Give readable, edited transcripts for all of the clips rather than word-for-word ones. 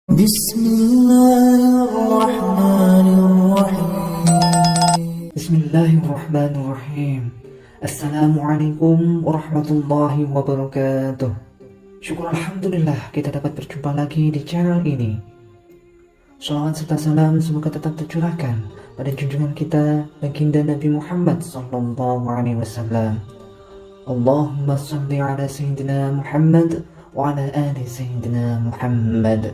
بسم الله الرحمن الرحيم بسم الله الرحمن الرحيم. Assalamualaikum warahmatullahi wabarakatuh. Syukur Alhamdulillah kita dapat berjumpa lagi di channel ini. Salawat serta salam semoga tetap tercurahkan pada junjungan kita baginda Nabi Muhammad sallallahu alaihi wasallam. Allahumma salli ala sayyidina Muhammad wa ala ali sayyidina Muhammad.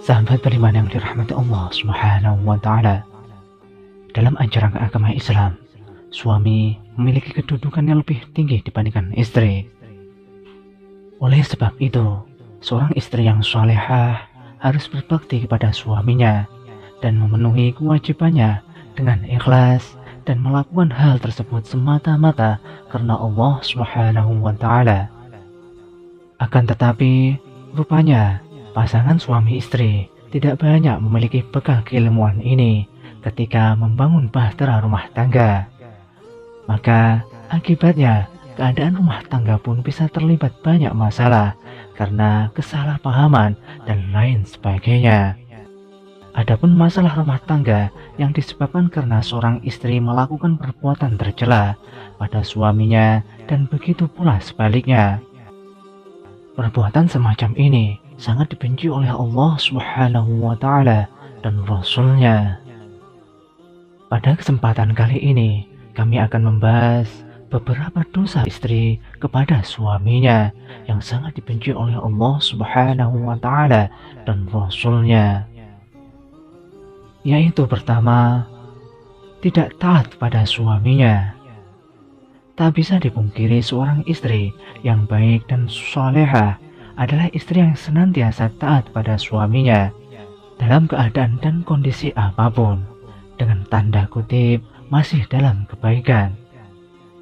Sahabat beriman yang dirahmati Allah Subhanahu wa taala. Dalam ajaran agama Islam, suami memiliki kedudukan yang lebih tinggi dibandingkan istri. Oleh sebab itu, seorang istri yang salehah harus berbakti kepada suaminya dan memenuhi kewajibannya dengan ikhlas dan melakukan hal tersebut semata-mata karena Allah Subhanahu wa taala. Akan tetapi, rupanya pasangan suami istri tidak banyak memiliki bekal keilmuan ini ketika membangun bahtera rumah tangga. Maka akibatnya keadaan rumah tangga pun bisa terlibat banyak masalah karena kesalahpahaman dan lain sebagainya. Adapun masalah rumah tangga yang disebabkan karena seorang istri melakukan perbuatan tercela pada suaminya dan begitu pula sebaliknya. Perbuatan semacam ini sangat dibenci oleh Allah Subhanahu wa taala dan Rasul-Nya. Pada kesempatan kali ini, kami akan membahas beberapa dosa istri kepada suaminya yang sangat dibenci oleh Allah Subhanahu wa taala dan Rasul-Nya. Yaitu pertama, tidak taat pada suaminya. Tak bisa dipungkiri seorang istri yang baik dan salehah adalah istri yang senantiasa taat pada suaminya dalam keadaan dan kondisi apapun, dengan tanda kutip masih dalam kebaikan,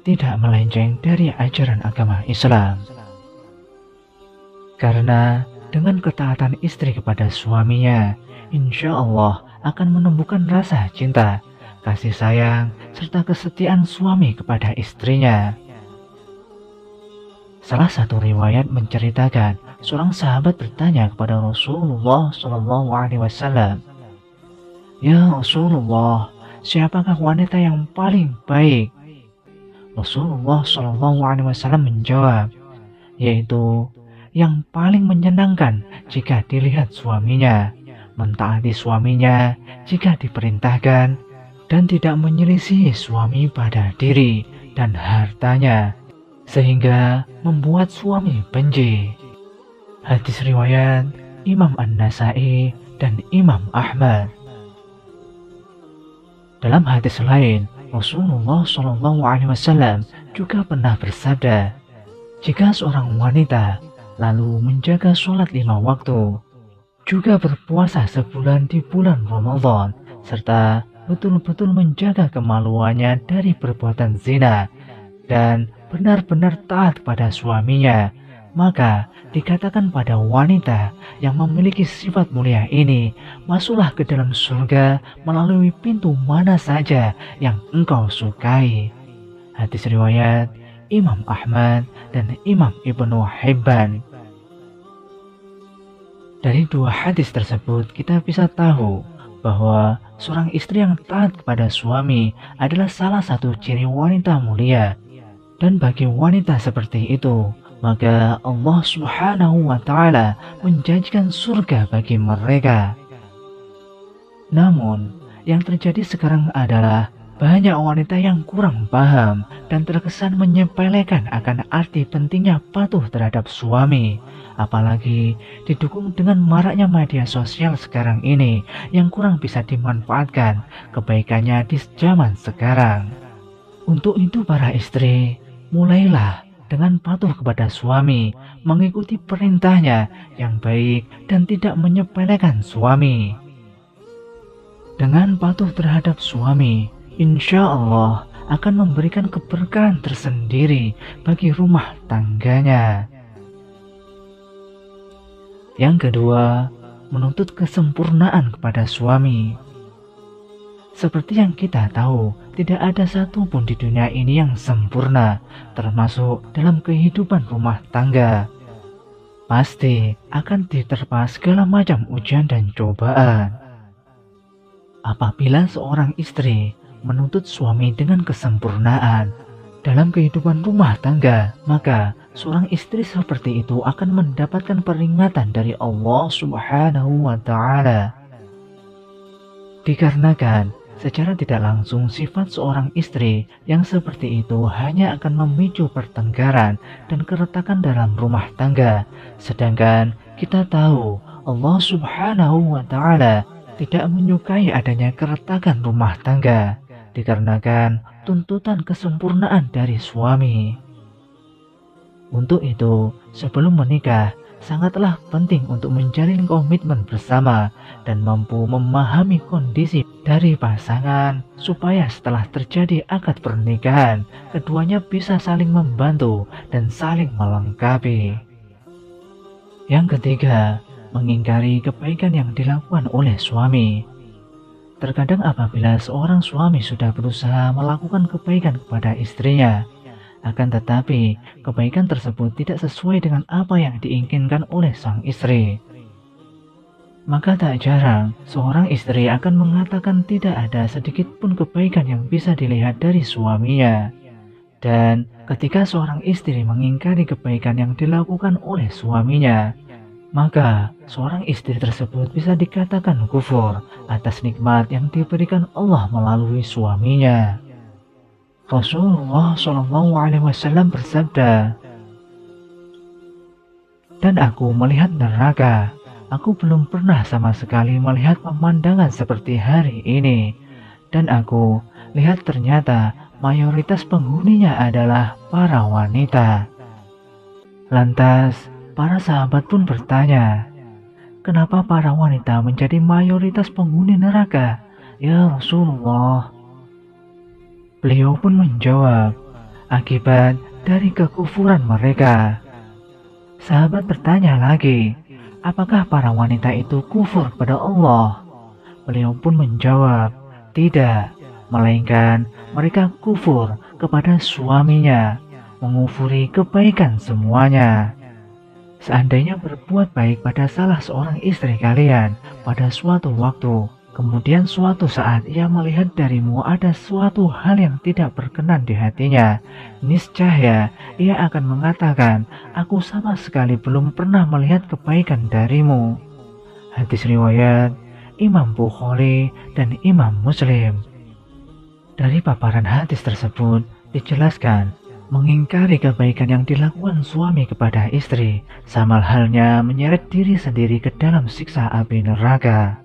tidak melenceng dari ajaran agama Islam. Karena dengan ketaatan istri kepada suaminya, insya Allah akan menumbuhkan rasa cinta, kasih sayang, serta kesetiaan suami kepada istrinya. Salah satu riwayat menceritakan seorang sahabat bertanya kepada Rasulullah SAW, "Ya Rasulullah, siapakah wanita yang paling baik?" Rasulullah SAW menjawab, yaitu yang paling menyenangkan jika dilihat suaminya, mentaati suaminya jika diperintahkan, dan tidak menyelisihi suami pada diri dan hartanya, sehingga membuat suami benci. Hadis riwayat Imam An-Nasai dan Imam Ahmad. Dalam hadis lain, Rasulullah SAW juga pernah bersabda, jika seorang wanita lalu menjaga sholat 5 waktu, juga berpuasa sebulan di bulan Ramadan, serta betul-betul menjaga kemaluannya dari perbuatan zina, dan benar-benar taat pada suaminya, maka dikatakan pada wanita yang memiliki sifat mulia ini, masuklah ke dalam surga melalui pintu mana saja yang engkau sukai. Hadis riwayat Imam Ahmad dan Imam Ibnu Hibban. Dari dua hadis tersebut kita bisa tahu bahwa seorang istri yang taat kepada suami adalah salah satu ciri wanita mulia. Dan bagi wanita seperti itu, maka Allah Subhanahu wa taala menjanjikan surga bagi mereka. Namun, yang terjadi sekarang adalah banyak wanita yang kurang paham dan terkesan menyepelekan akan arti pentingnya patuh terhadap suami, apalagi didukung dengan maraknya media sosial sekarang ini yang kurang bisa dimanfaatkan kebaikannya di zaman sekarang. Untuk itu para istri, mulailah dengan patuh kepada suami, mengikuti perintahnya yang baik dan tidak menyepelekan suami. Dengan patuh terhadap suami, insya Allah akan memberikan keberkahan tersendiri bagi rumah tangganya. Yang kedua, menuntut kesempurnaan kepada suami. Seperti yang kita tahu, tidak ada satupun di dunia ini yang sempurna, termasuk dalam kehidupan rumah tangga. pasti akan diterpa segala macam ujian dan cobaan. Apabila seorang istri menuntut suami dengan kesempurnaan dalam kehidupan rumah tangga, maka seorang istri seperti itu akan mendapatkan peringatan dari Allah Subhanahu wa Ta'ala. Dikarenakan secara tidak langsung sifat seorang istri yang seperti itu hanya akan memicu pertengkaran dan keretakan dalam rumah tangga. Sedangkan kita tahu Allah Subhanahu wa Ta'ala tidak menyukai adanya keretakan rumah tangga, dikarenakan tuntutan kesempurnaan dari suami. Untuk itu, sebelum menikah, sangatlah penting untuk menjalin komitmen bersama dan mampu memahami kondisi dari pasangan supaya setelah terjadi akad pernikahan, keduanya bisa saling membantu dan saling melengkapi. Yang ketiga, mengingkari kebaikan yang dilakukan oleh suami. Terkadang apabila seorang suami sudah berusaha melakukan kebaikan kepada istrinya, akan tetapi kebaikan tersebut tidak sesuai dengan apa yang diinginkan oleh sang istri, maka tak jarang seorang istri akan mengatakan tidak ada sedikit pun kebaikan yang bisa dilihat dari suaminya. Dan ketika seorang istri mengingkari kebaikan yang dilakukan oleh suaminya, maka seorang istri tersebut bisa dikatakan kufur atas nikmat yang diberikan Allah melalui suaminya. Rasulullah Shallallahu Alaihi Wasallam bersabda, "Dan aku melihat neraka. Aku belum pernah sama sekali melihat pemandangan seperti hari ini. Dan aku lihat ternyata mayoritas penghuninya adalah para wanita." Lantas, para sahabat pun bertanya, "Kenapa para wanita menjadi mayoritas penghuni neraka, ya Rasulullah?" Beliau pun menjawab, "Akibat dari kekufuran mereka." Sahabat bertanya lagi, "Apakah para wanita itu kufur pada Allah?" Beliau pun menjawab, "Tidak, melainkan mereka kufur kepada suaminya, mengufuri kebaikan semuanya." Seandainya berbuat baik pada salah seorang istri kalian pada suatu waktu, kemudian suatu saat ia melihat darimu ada suatu hal yang tidak berkenan di hatinya, niscaya ia akan mengatakan, "Aku sama sekali belum pernah melihat kebaikan darimu." Hadis riwayat Imam Bukhari dan Imam Muslim. Dari paparan hadis tersebut dijelaskan, mengingkari kebaikan yang dilakukan suami kepada istri sama halnya menyeret diri sendiri ke dalam siksa api neraka.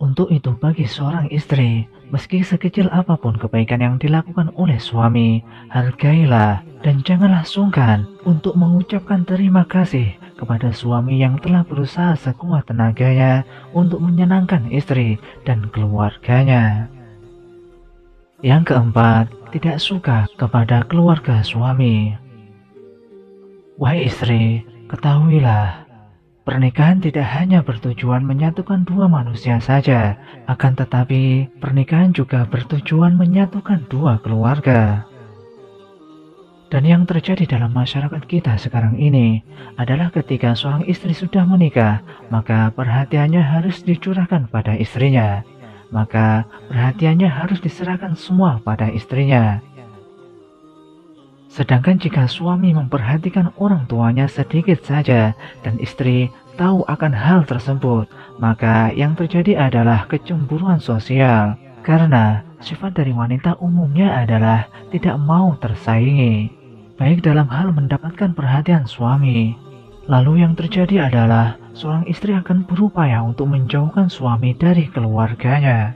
Untuk itu bagi seorang istri, meski sekecil apapun kebaikan yang dilakukan oleh suami, hargailah dan janganlah sungkan untuk mengucapkan terima kasih kepada suami yang telah berusaha sekuat tenaganya untuk menyenangkan istri dan keluarganya. Yang keempat, tidak suka kepada keluarga suami. Wahai istri, ketahuilah, pernikahan tidak hanya bertujuan menyatukan dua manusia saja, akan tetapi pernikahan juga bertujuan menyatukan dua keluarga. Dan yang terjadi dalam masyarakat kita sekarang ini adalah ketika seorang istri sudah menikah, maka perhatiannya harus dicurahkan pada istrinya. Maka perhatiannya harus diserahkan semua pada istrinya. Sedangkan jika suami memperhatikan orang tuanya sedikit saja dan istri tahu akan hal tersebut, maka yang terjadi adalah kecemburuan sosial. Karena sifat dari wanita umumnya adalah tidak mau tersaingi, baik dalam hal mendapatkan perhatian suami. Lalu yang terjadi adalah seorang istri akan berupaya untuk menjauhkan suami dari keluarganya.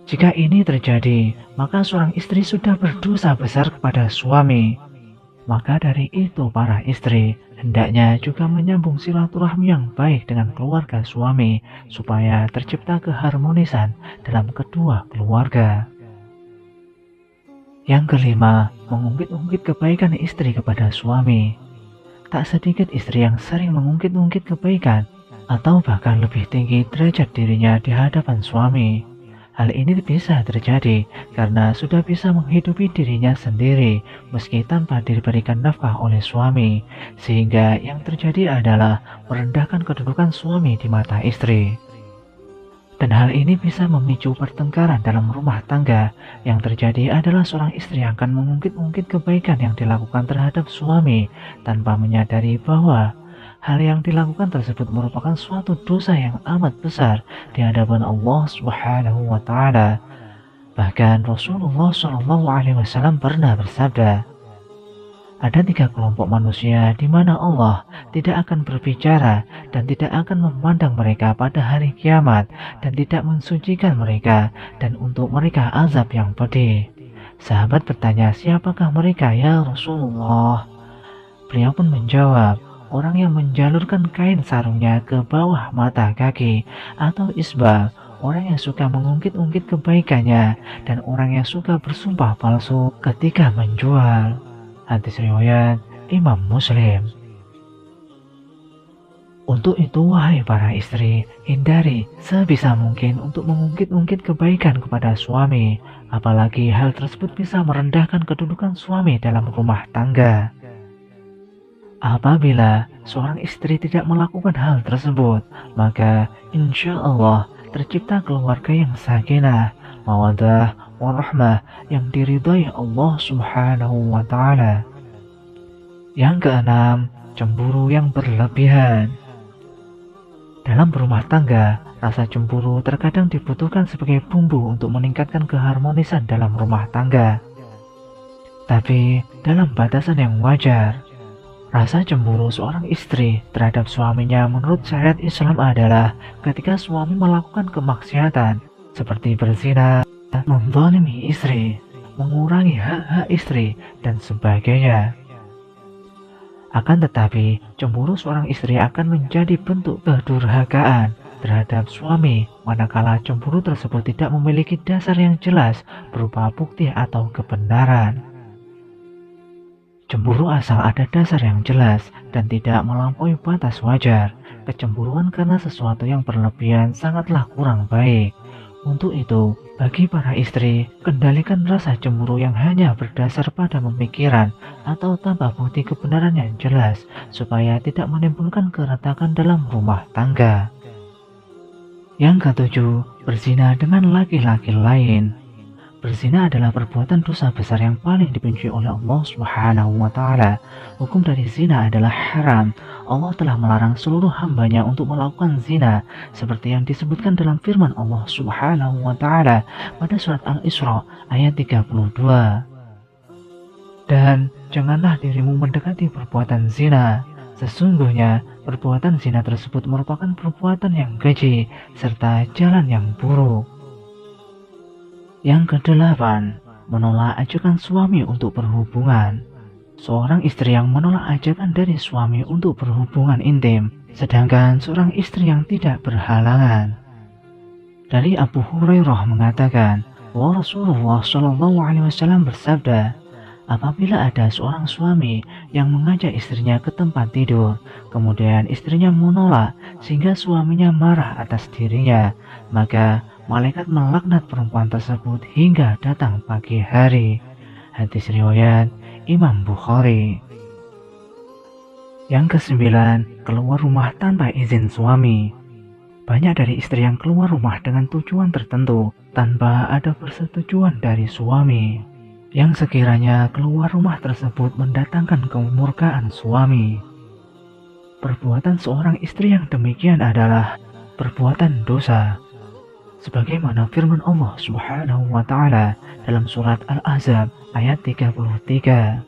Jika ini terjadi, maka seorang istri sudah berdosa besar kepada suami. Maka dari itu para istri hendaknya juga menyambung silaturahmi yang baik dengan keluarga suami supaya tercipta keharmonisan dalam kedua keluarga. Yang kelima, mengungkit-ungkit kebaikan istri kepada suami. Tak sedikit istri yang sering mengungkit-ungkit kebaikan atau bahkan lebih tinggi derajat dirinya di hadapan suami. Hal ini bisa terjadi karena sudah bisa menghidupi dirinya sendiri meski tanpa diberikan nafkah oleh suami, sehingga yang terjadi adalah merendahkan kedudukan suami di mata istri. Dan hal ini bisa memicu pertengkaran dalam rumah tangga. Yang terjadi adalah seorang istri akan mengungkit-ungkit kebaikan yang dilakukan terhadap suami tanpa menyadari bahwa hal yang dilakukan tersebut merupakan suatu dosa yang amat besar di hadapan Allah Subhanahu wa taala. Bahkan Rasulullah Shallallahu alaihi wasallam pernah bersabda, ada 3 kelompok manusia di mana Allah tidak akan berbicara dan tidak akan memandang mereka pada hari kiamat dan tidak mensucikan mereka dan untuk mereka azab yang pedih. Sahabat bertanya, siapakah mereka ya Rasulullah? Beliau pun menjawab, orang yang menjalurkan kain sarungnya ke bawah mata kaki atau isbal, orang yang suka mengungkit-ungkit kebaikannya, dan orang yang suka bersumpah palsu ketika menjual. Hadis riwayat Imam Muslim. Untuk itu, wahai para istri, hindari sebisa mungkin untuk mengungkit-ungkit kebaikan kepada suami, apalagi hal tersebut bisa merendahkan kedudukan suami dalam rumah tangga. Apabila seorang istri tidak melakukan hal tersebut, maka insya Allah tercipta keluarga yang sakinah, mawaddah, warahmah yang diridhai Allah Subhanahu wa taala. Yang keenam, cemburu yang berlebihan. Dalam berumah tangga, rasa cemburu terkadang dibutuhkan sebagai bumbu untuk meningkatkan keharmonisan dalam rumah tangga. Tapi dalam batasan yang wajar. Rasa cemburu seorang istri terhadap suaminya menurut syariat Islam adalah ketika suami melakukan kemaksiatan seperti berzina, menzalimi istri, mengurangi hak-hak istri, dan sebagainya. Akan tetapi, cemburu seorang istri akan menjadi bentuk kedurhakaan terhadap suami manakala cemburu tersebut tidak memiliki dasar yang jelas berupa bukti atau kebenaran. Cemburu asal ada dasar yang jelas dan tidak melampaui batas wajar. Kecemburuan karena sesuatu yang berlebihan sangatlah kurang baik. Untuk itu, bagi para istri, kendalikan rasa cemburu yang hanya berdasar pada pemikiran atau tanpa bukti kebenaran yang jelas, supaya tidak menimbulkan keretakan dalam rumah tangga. Yang ketujuh, berzina dengan laki-laki lain. Berzina adalah perbuatan dosa besar yang paling dibenci oleh Allah Subhanahu wa taala. Hukum dari zina adalah haram. Allah telah melarang seluruh hambanya untuk melakukan zina seperti yang disebutkan dalam firman Allah Subhanahu wa taala pada surat Al-Isra ayat 32. Dan janganlah dirimu mendekati perbuatan zina. Sesungguhnya perbuatan zina tersebut merupakan perbuatan yang keji serta jalan yang buruk. Yang kedelapan, menolak ajakan suami untuk berhubungan. Seorang istri yang menolak ajakan dari suami untuk berhubungan intim, sedangkan seorang istri yang tidak berhalangan. Dari Abu Hurairah mengatakan, bahwa Rasulullah Shallallahu alaihi wasallam bersabda, apabila ada seorang suami yang mengajak istrinya ke tempat tidur, kemudian istrinya menolak sehingga suaminya marah atas dirinya, maka malaikat melaknat perempuan tersebut hingga datang pagi hari. Hadis riwayat Imam Bukhari. Yang kesembilan, keluar rumah tanpa izin suami. Banyak dari istri yang keluar rumah dengan tujuan tertentu tanpa ada persetujuan dari suami, yang sekiranya keluar rumah tersebut mendatangkan kemurkaan suami. Perbuatan seorang istri yang demikian adalah perbuatan dosa. Sebagaimana firman Allah Subhanahu wa taala dalam surat Al-Ahzab ayat 33.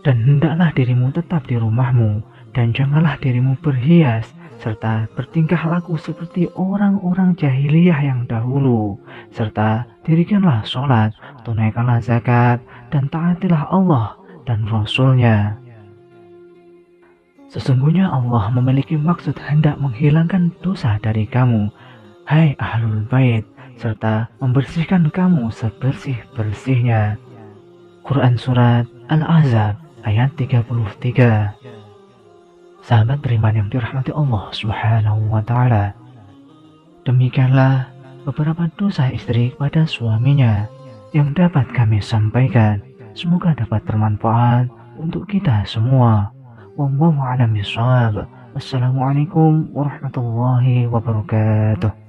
Dan hendaklah dirimu tetap di rumahmu, dan janganlah dirimu berhias serta bertingkah laku seperti orang-orang jahiliyah yang dahulu, serta dirikanlah sholat, tunaikanlah zakat, dan taatilah Allah dan Rasul-Nya. Sesungguhnya Allah memiliki maksud hendak menghilangkan dosa dari kamu, hai ahlul bait, serta membersihkan kamu sebersih-bersihnya. Quran Surat Al-Ahzab ayat 33. Sahabat beriman yang dirahmati Allah Subhanahu wa ta'ala, demikianlah beberapa dosa istri kepada suaminya yang dapat kami sampaikan. Semoga dapat bermanfaat untuk kita semua. Wallahu a'lam bishawab. Wassalamualaikum warahmatullahi wabarakatuh.